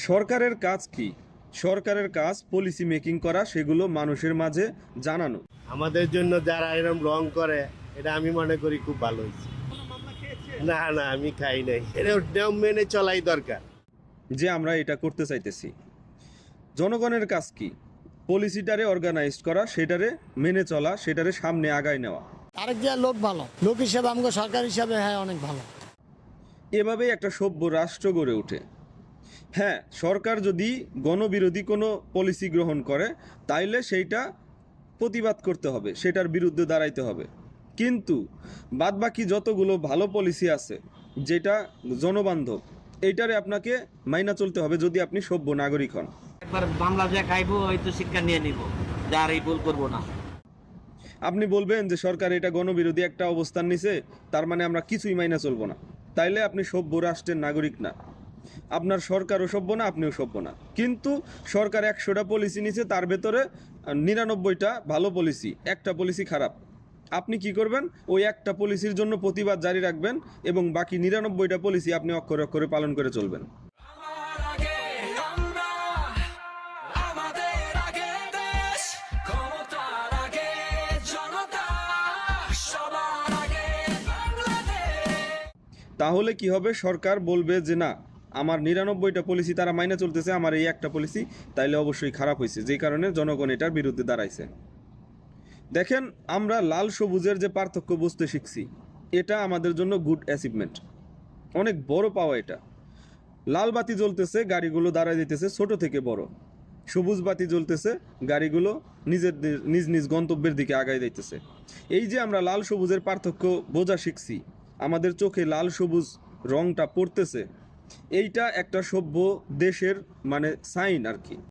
সরকারের কাজ কি? সরকারের কাজ পলিসি মেকিং করা, সেগুলো মানুষের মাঝে জানানো। আমাদের জন্য যারা এরকম রং করে, এটা আমি মনে করি খুব ভালো হয়েছে। না না, আমি খাই নাই। এটা নিয়ম মেনে চলাই দরকার। যে আমরা এটা করতে চাইতেছি। জনগণের কাজ কি? পলিসিটারে অর্গানাইজ করা, সেটারে মেনে চলা, সেটারে সামনে আগায় নেওয়া। আরেক যে লোক ভালো, লোক হিসাবে আমাকে সরকার হিসাবে হ্যাঁ অনেক ভালো। এভাবেই একটা সভ্য রাষ্ট্র গড়ে ওঠে। হ্যাঁ, সরকার যদি গণবিরোধী কোনো পলিসি গ্রহণ করে, তাইলে সেইটা প্রতিবাদ করতে হবে, সেটার বিরুদ্ধে দাঁড়াইতে হবে। কিন্তু বাদবাকি যতগুলো ভালো পলিসি আছে, যেটা জনবান্ধব, এইটারে আপনাকে মাইনা চলতে হবে যদি আপনি সভ্য নাগরিক হন। একবার মামলা যে খাইবো হয়তো শিক্ষা নিয়ে নিব, যার এই ভুল করবো না। আপনি বলবেন যে সরকার এটা গণবিরোধী একটা অবস্থান নিছে, তার মানে আমরা কিছুই মাইনা চলবো না। তাইলে আপনি সভ্য রাষ্ট্রের নাগরিক না। আপনার সরকারও সভ্য না, আপনিও সভ্য না। কিন্তু সরকার 100টা পলিসি নিছে, তার ভেতরে 99টা ভালো পলিসি, একটা পলিসি খারাপ। আপনি কি করবেন? ওই একটা পলিসির জন্য প্রতিবাদ জারি রাখবেন এবং বাকি 99টা পলিসি আপনি অক্ষরে অক্ষরে পালন করে চলবেন। তাহলে কি হবে? সরকার বলবে যে না, আমার 99টা পলিসি তারা মাইনে চলতেছে, আমার এই একটা পলিসি তাইলে অবশ্যই খারাপ হয়েছে, যেই কারণে জনগণ এটার বিরুদ্ধে দাঁড়াইছে। দেখেন, আমরা লাল সবুজের যে পার্থক্য বুঝতে শিখছি, এটা আমাদের জন্য গুড অ্যাচিভমেন্ট, অনেক বড় পাওয়া এটা। লাল বাতি জ্বলতেছে, গাড়িগুলো দাঁড়ায় দিতেছে ছোট থেকে বড়। সবুজ বাতি জ্বলতেছে, গাড়িগুলো নিজ নিজ গন্তব্যের দিকে আগায় যাইতেছে। এই যে আমরা লাল সবুজের পার্থক্য বোঝা শিখছি, আমাদের চোখে লাল সবুজ রংটা পড়তেছে, এইটা একটা সভ্য দেশের মানে সাইন আর কি।